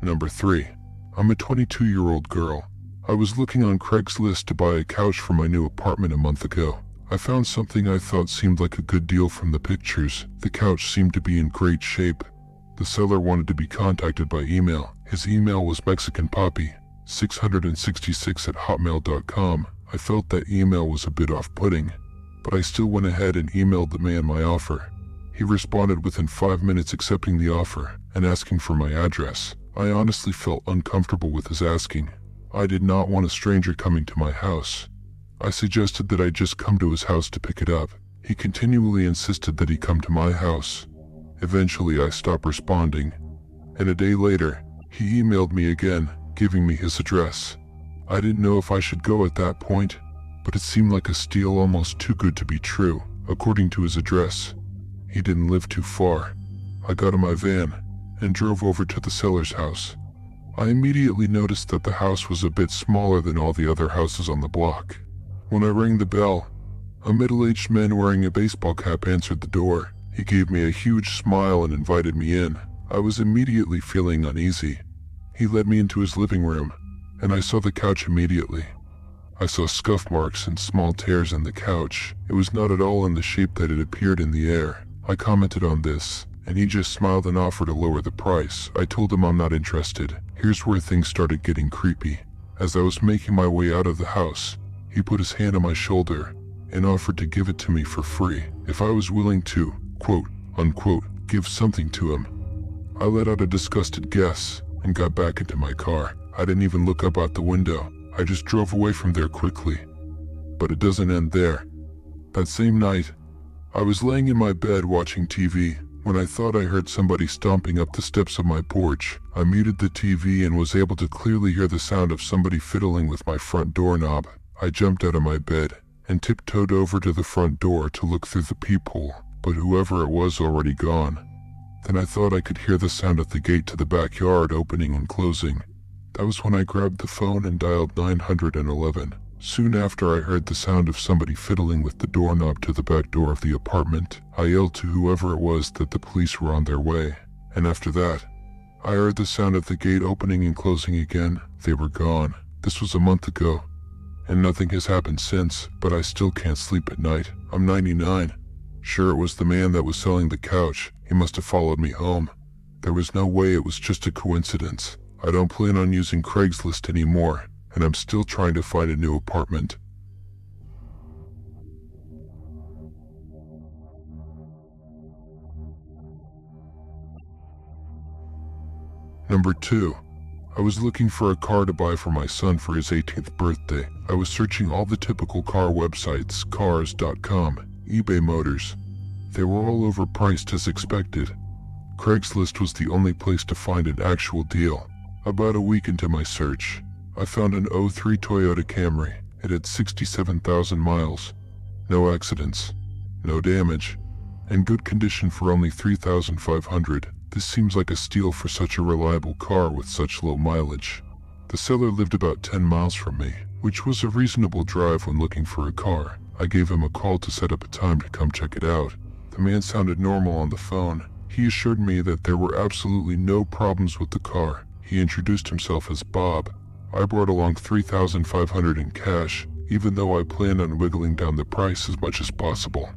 Number 3. I'm a 22-year-old girl. I was looking on Craigslist to buy a couch for my new apartment a month ago. I found something I thought seemed like a good deal from the pictures. The couch seemed to be in great shape. The seller wanted to be contacted by email. His email was mexicanpoppy666@hotmail.com. I felt that email was a bit off-putting, but I still went ahead and emailed the man my offer. He responded within 5 minutes accepting the offer and asking for my address. I honestly felt uncomfortable with his asking. I did not want a stranger coming to my house. I suggested that I just come to his house to pick it up. He continually insisted that he come to my house. Eventually I stopped responding, and a day later, he emailed me again, giving me his address. I didn't know if I should go at that point, but it seemed like a steal almost too good to be true. According to his address, he didn't live too far. I got in my van and drove over to the seller's house. I immediately noticed that the house was a bit smaller than all the other houses on the block. When I rang the bell, a middle-aged man wearing a baseball cap answered the door. He gave me a huge smile and invited me in. I was immediately feeling uneasy. He led me into his living room, and I saw the couch immediately. I saw scuff marks and small tears in the couch. It was not at all in the shape that it appeared in the air. I commented on this, and he just smiled and offered to lower the price. I told him I'm not interested. Here's where things started getting creepy. As I was making my way out of the house, he put his hand on my shoulder and offered to give it to me for free if I was willing to, quote, unquote, give something to him. I let out a disgusted guess and got back into my car. I didn't even look up out the window. I just drove away from there quickly. But it doesn't end there. That same night, I was laying in my bed watching TV when I thought I heard somebody stomping up the steps of my porch. I muted the TV and was able to clearly hear the sound of somebody fiddling with my front doorknob. I jumped out of my bed and tiptoed over to the front door to look through the peephole, but whoever it was already gone. Then I thought I could hear the sound of the gate to the backyard opening and closing. That was when I grabbed the phone and dialed 911. Soon after, I heard the sound of somebody fiddling with the doorknob to the back door of the apartment. I yelled to whoever it was that the police were on their way, and after that, I heard the sound of the gate opening and closing again. They were gone. This was a month ago, and nothing has happened since, but I still can't sleep at night. I'm 99. Sure, it was the man that was selling the couch. He must have followed me home. There was no way it was just a coincidence. I don't plan on using Craigslist anymore, and I'm still trying to find a new apartment. Number 2. I was looking for a car to buy for my son for his 18th birthday. I was searching all the typical car websites, cars.com, eBay Motors. They were all overpriced as expected. Craigslist was the only place to find an actual deal. About a week into my search, I found an '03 Toyota Camry. It had 67,000 miles, no accidents, no damage, and good condition for only $3,500. This seems like a steal for such a reliable car with such low mileage. The seller lived about 10 miles from me, which was a reasonable drive when looking for a car. I gave him a call to set up a time to come check it out. The man sounded normal on the phone. He assured me that there were absolutely no problems with the car. He introduced himself as Bob. I brought along $3,500 in cash, even though I planned on wiggling down the price as much as possible.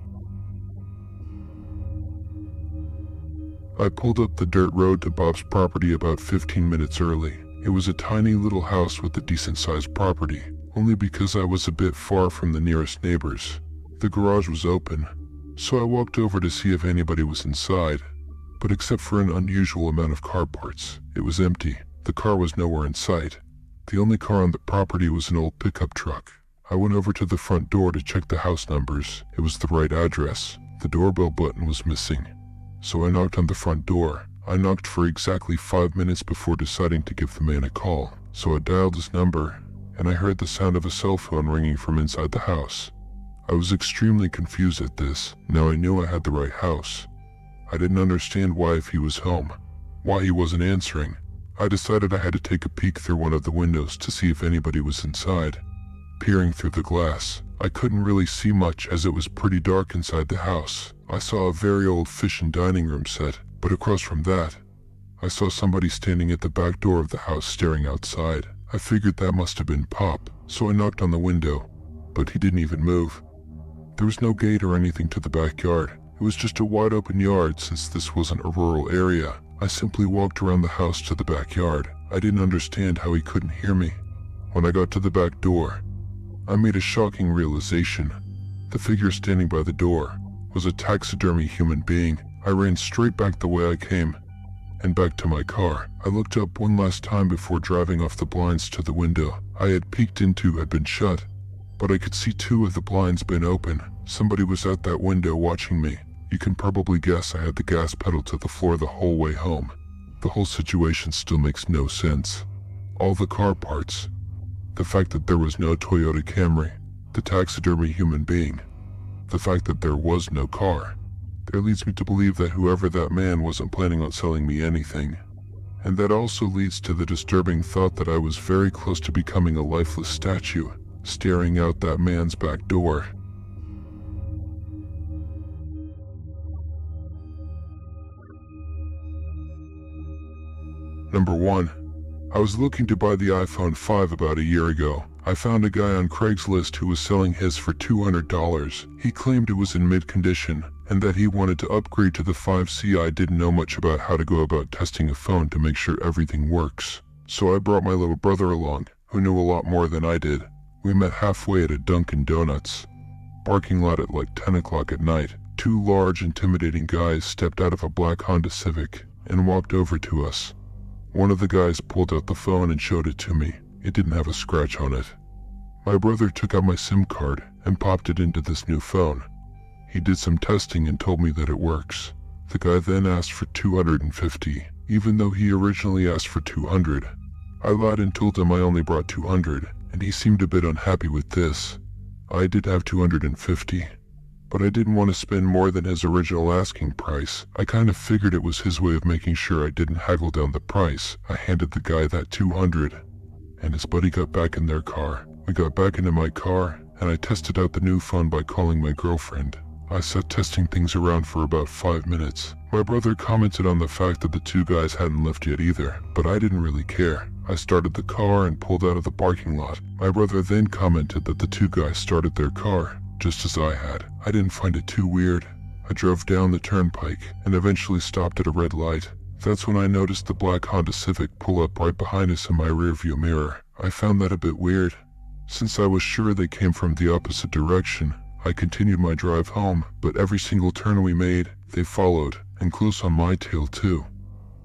I pulled up the dirt road to Bob's property about 15 minutes early. It was a tiny little house with a decent-sized property, only because I was a bit far from the nearest neighbors. The garage was open, so I walked over to see if anybody was inside, but except for an unusual amount of car parts, it was empty. The car was nowhere in sight. The only car on the property was an old pickup truck. I went over to the front door to check the house numbers. It was the right address. The doorbell button was missing, so I knocked on the front door. I knocked for exactly 5 minutes before deciding to give the man a call. So I dialed his number, and I heard the sound of a cell phone ringing from inside the house. I was extremely confused at this. Now I knew I had the right house. I didn't understand why, if he was home, why he wasn't answering. I decided I had to take a peek through one of the windows to see if anybody was inside. Peering through the glass, I couldn't really see much as it was pretty dark inside the house. I saw a very old fish and dining room set, but across from that, I saw somebody standing at the back door of the house staring outside. I figured that must have been Pop, so I knocked on the window, but he didn't even move. There was no gate or anything to the backyard. It was just a wide open yard. Since this wasn't a rural area, I simply walked around the house to the backyard. I didn't understand how he couldn't hear me. When I got to the back door, I made a shocking realization. The figure standing by the door was a taxidermy human being. I ran straight back the way I came and back to my car. I looked up one last time before driving off. The blinds to the window I had peeked into had been shut, but I could see two of the blinds been open. Somebody was at that window watching me. You can probably guess I had the gas pedal to the floor the whole way home. The whole situation still makes no sense. All the car parts, the fact that there was no Toyota Camry, the taxidermy human being, the fact that there was no car. There leads me to believe that whoever that man wasn't planning on selling me anything. And that also leads to the disturbing thought that I was very close to becoming a lifeless statue, staring out that man's back door. Number 1. I was looking to buy the iPhone 5 about a year ago. I found a guy on Craigslist who was selling his for $200. He claimed it was in mid-condition and that he wanted to upgrade to the 5C. I didn't know much about how to go about testing a phone to make sure everything works, so I brought my little brother along, who knew a lot more than I did. We met halfway at a Dunkin' Donuts parking lot at like 10 o'clock at night. Two large, intimidating guys stepped out of a black Honda Civic and walked over to us. One of the guys pulled out the phone and showed it to me. It didn't have a scratch on it. My brother took out my SIM card and popped it into this new phone. He did some testing and told me that it works. The guy then asked for $250, even though he originally asked for $200. I lied and told him I only brought $200, and he seemed a bit unhappy with this. I did have $250, but I didn't want to spend more than his original asking price. I kind of figured it was his way of making sure I didn't haggle down the price. I handed the guy that $200, and his buddy got back in their car. We got back into my car, and I tested out the new phone by calling my girlfriend. I sat testing things around for about 5 minutes. My brother commented on the fact that the two guys hadn't left yet either, but I didn't really care. I started the car and pulled out of the parking lot. My brother then commented that the two guys started their car, just as I had. I didn't find it too weird. I drove down the turnpike and eventually stopped at a red light. That's when I noticed the black Honda Civic pull up right behind us in my rearview mirror. I found that a bit weird. Since I was sure they came from the opposite direction, I continued my drive home, but every single turn we made, they followed, and close on my tail too.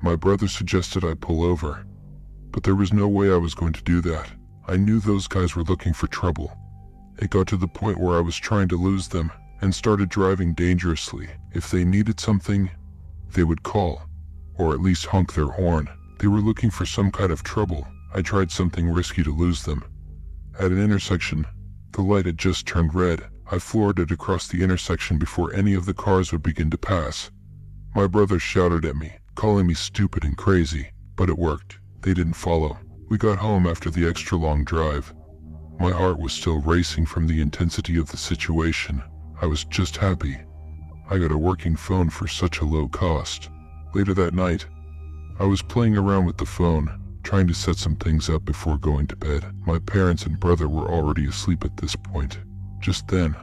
My brother suggested I pull over, but there was no way I was going to do that. I knew those guys were looking for trouble. It got to the point where I was trying to lose them, and started driving dangerously. If they needed something, they would call, or at least honk their horn. They were looking for some kind of trouble. I tried something risky to lose them. At an intersection, the light had just turned red. I floored it across the intersection before any of the cars would begin to pass. My brother shouted at me, calling me stupid and crazy, but it worked. They didn't follow. We got home after the extra long drive. My heart was still racing from the intensity of the situation. I was just happy I got a working phone for such a low cost. Later that night, I was playing around with the phone, trying to set some things up before going to bed. My parents and brother were already asleep at this point. Just then,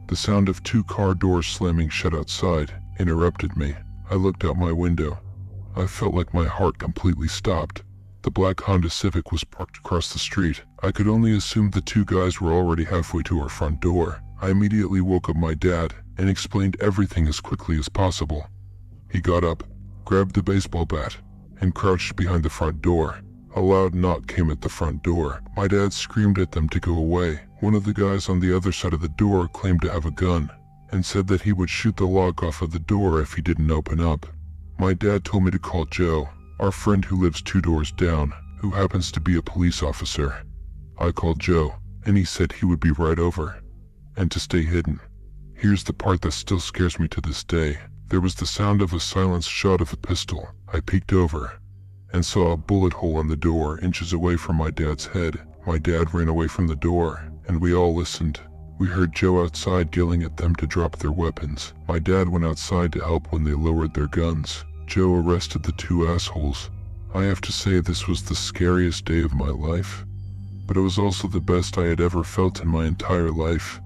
the sound of two car doors slamming shut outside interrupted me. I looked out my window. I felt like my heart completely stopped. The black Honda Civic was parked across the street. I could only assume the two guys were already halfway to our front door. I immediately woke up my dad and explained everything as quickly as possible. He got up, grabbed the baseball bat, and crouched behind the front door. A loud knock came at the front door. My dad screamed at them to go away. One of the guys on the other side of the door claimed to have a gun and said that he would shoot the lock off of the door if he didn't open up. My dad told me to call Joe, our friend who lives 2 doors down, who happens to be a police officer. I called Joe, and he said he would be right over, and to stay hidden. Here's the part that still scares me to this day. There was the sound of a silenced shot of a pistol. I peeked over and saw a bullet hole in the door inches away from my dad's head. My dad ran away from the door, and we all listened. We heard Joe outside yelling at them to drop their weapons. My dad went outside to help when they lowered their guns. Joe arrested the two assholes. I have to say this was the scariest day of my life, but it was also the best I had ever felt in my entire life.